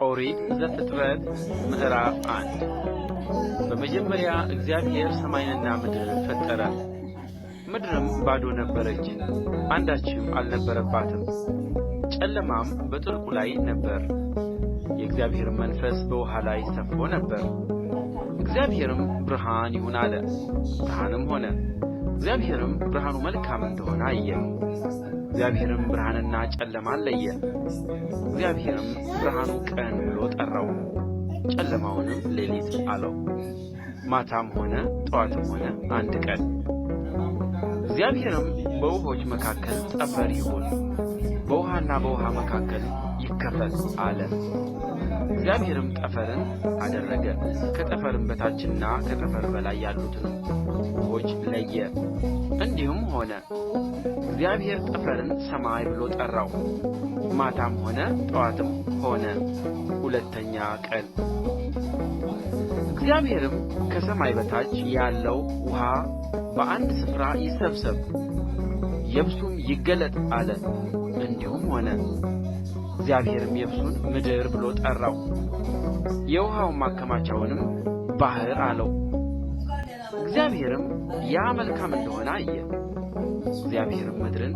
ኦሪት ዘፍጥረት ምዕራፍ 1 በመጀመሪያ እግዚአብሔር ሰማይንና ምድርን ፈጠረ። ምድርም ባዶ ነበረች፣ አንዳችም አልነበረባትም። ጨለማም በጥልቁ ላይ ነበረ፣ የእግዚአብሔርም መንፈስ በውኃ ላይ ሰፎ ነበር። እግዚአብሔርም ብርሃን ይሁን አለ፣ ብርሃንም ሆነ። እግዚአብሔርም ብርሃኑ መልካም እንደሆነ አየ። እግዚአብሔርም ብርሃንና ጨለማን ለየ። እግዚአብሔርም ብርሃኑ ቀን ብሎ ጠራው፣ ጨለማውንም ሌሊት አለው። ማታም ሆነ ጠዋትም ሆነ አንድ ቀን። እግዚአብሔርም በውኆች መካከል ጠፈር ይሁን፣ በውኃና በውኃ መካከል ይከፈል አለ። እግዚአብሔርም ጠፈርን አደረገ፣ ከጠፈርም በታችና ከጠፈር በላይ ያሉትንም ውኆች ለየ። እንዲሁም ሆነ። እግዚአብሔር ጠፈርን ሰማይ ብሎ ጠራው። ማታም ሆነ ጠዋትም ሆነ ሁለተኛ ቀን። እግዚአብሔርም ከሰማይ በታች ያለው ውኃ በአንድ ስፍራ ይሰብሰብ፣ የብሱም ይገለጥ አለ። እንዲሁም ሆነ። እግዚአብሔርም የብሱን ምድር ብሎ ጠራው፣ የውኃውን ማከማቻውንም ባሕር አለው። እግዚአብሔርም ያ መልካም እንደሆነ አየ። እግዚአብሔርም ምድርን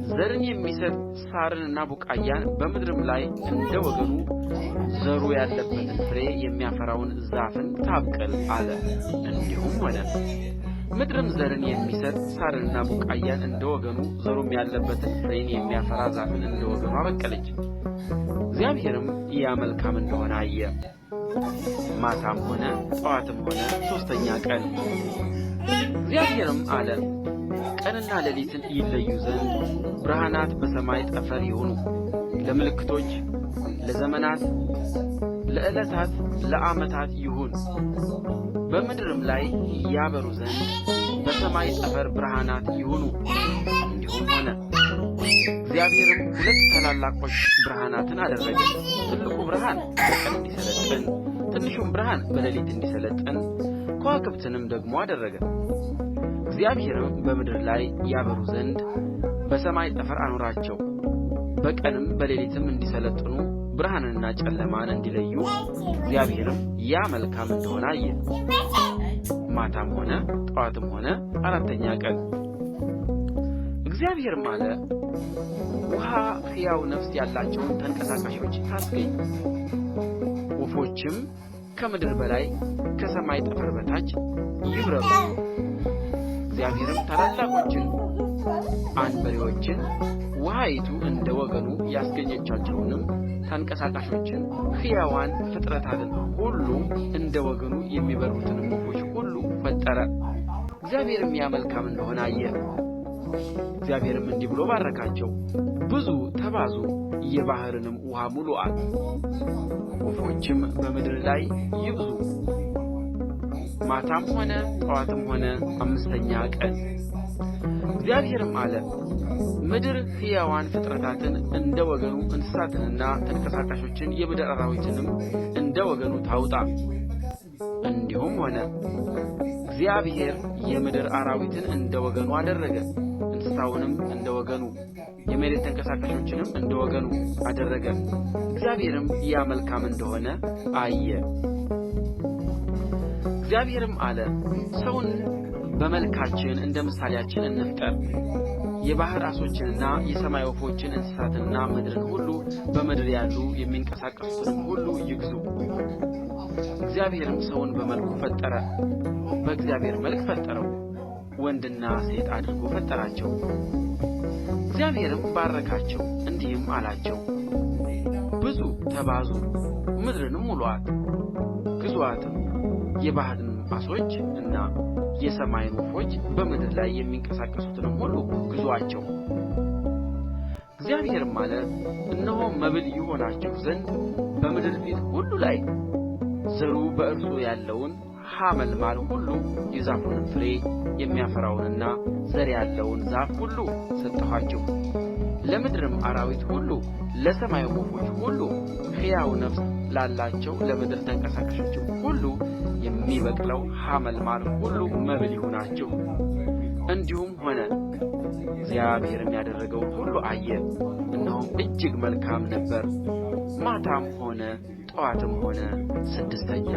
ዘርን የሚሰጥ ሣርንና ቡቃያን በምድርም ላይ እንደ ወገኑ ዘሩ ያለበትን ፍሬ የሚያፈራውን ዛፍን ታብቅል አለ። እንዲሁም ሆነ። ምድርም ዘርን የሚሰጥ ሣርንና ቡቃያን እንደ ወገኑ ዘሩም ያለበትን ፍሬን የሚያፈራ ዛፍን እንደ ወገኑ አበቀለች። እግዚአብሔርም ያ መልካም እንደሆነ አየ። ማታም ሆነ ጠዋትም ሆነ ሦስተኛ ቀን። እግዚአብሔርም አለ፣ ቀንና ሌሊትን ይለዩ ዘንድ ብርሃናት በሰማይ ጠፈር ይሁኑ፣ ለምልክቶች፣ ለዘመናት፣ ለዕለታት፣ ለዓመታት ይሁን። በምድርም ላይ ያበሩ ዘንድ በሰማይ ጠፈር ብርሃናት ይሁኑ። እንዲሁም ሆነ። እግዚአብሔርም ሁለት ታላላቆች ብርሃናትን አደረገ፣ ትልቁ ብርሃን በቀን እንዲሰለጥን፣ ትንሹም ብርሃን በሌሊት እንዲሰለጥን፣ ከዋክብትንም ደግሞ አደረገ። እግዚአብሔርም በምድር ላይ ያበሩ ዘንድ በሰማይ ጠፈር አኖራቸው፣ በቀንም በሌሊትም እንዲሰለጥኑ ብርሃንንና ጨለማን እንዲለዩ። እግዚአብሔርም ያ መልካም እንደሆነ አየ። ማታም ሆነ ጠዋትም ሆነ አራተኛ ቀን። እግዚአብሔርም አለ፣ ውኃ ሕያው ነፍስ ያላቸውን ተንቀሳቃሾች ታስገኝ፣ ወፎችም ከምድር በላይ ከሰማይ ጠፈር በታች ይብረሩ። እግዚአብሔርም ታላላቆችን አንበሪዎችን ውኃይቱ እንደ ወገኑ ያስገኘቻቸውንም ተንቀሳቃሾችን ሕያዋን ፍጥረታትን ሁሉ እንደ ወገኑ የሚበሩትንም ወፎች ሁሉ ፈጠረ። እግዚአብሔርም ያ መልካም እንደሆነ አየ። እግዚአብሔርም እንዲህ ብሎ ባረካቸው፣ ብዙ ተባዙ፣ የባሕርንም ውኃ ሙሉአት፣ ወፎችም በምድር ላይ ይብዙ። ማታም ሆነ ጠዋትም ሆነ አምስተኛ ቀን። እግዚአብሔርም አለ፣ ምድር ሕያዋን ፍጥረታትን እንደ ወገኑ እንስሳትንና ተንቀሳቃሾችን የምድር አራዊትንም እንደ ወገኑ ታውጣ። እንዲሁም ሆነ። እግዚአብሔር የምድር አራዊትን እንደ ወገኑ አደረገ፣ እንስሳውንም እንደ ወገኑ፣ የመሬት ተንቀሳቃሾችንም እንደ ወገኑ አደረገ። እግዚአብሔርም ያ መልካም እንደሆነ አየ። እግዚአብሔርም አለ፣ ሰውን በመልካችን እንደ ምሳሌያችን እንፍጠር፣ የባሕር ዓሦችንና የሰማይ ወፎችን፣ እንስሳትንና ምድርን ሁሉ፣ በምድር ያሉ የሚንቀሳቀሱትንም ሁሉ ይግዙ። እግዚአብሔርም ሰውን በመልኩ ፈጠረ፣ በእግዚአብሔር መልክ ፈጠረው፣ ወንድና ሴት አድርጎ ፈጠራቸው። እግዚአብሔርም ባረካቸው፣ እንዲህም አላቸው፣ ብዙ ተባዙ፣ ምድርንም ሙሉአት፣ ግዙአትም፣ የባሕርን ዓሦች እና የሰማይን ወፎች፣ በምድር ላይ የሚንቀሳቀሱትንም ሁሉ ግዙአቸው። እግዚአብሔርም አለ፣ እነሆ መብል ይሆናችሁ ዘንድ በምድር ፊት ሁሉ ላይ ዘሩ በእርሱ ያለውን ሐመልማል ሁሉ፣ የዛፉንም ፍሬ የሚያፈራውንና ዘር ያለውን ዛፍ ሁሉ ሰጠኋችሁ። ለምድርም አራዊት ሁሉ፣ ለሰማይ ወፎች ሁሉ፣ ሕያው ነፍስ ላላቸው ለምድር ተንቀሳቃሾች ሁሉ የሚበቅለው ሐመልማል ሁሉ መብል ይሁናችሁ። እንዲሁም ሆነ። እግዚአብሔርም ያደረገውን ሁሉ አየ፣ እነሆም እጅግ መልካም ነበር። ማታም ሆነ ጥዋትም ሆነ ስድስተኛ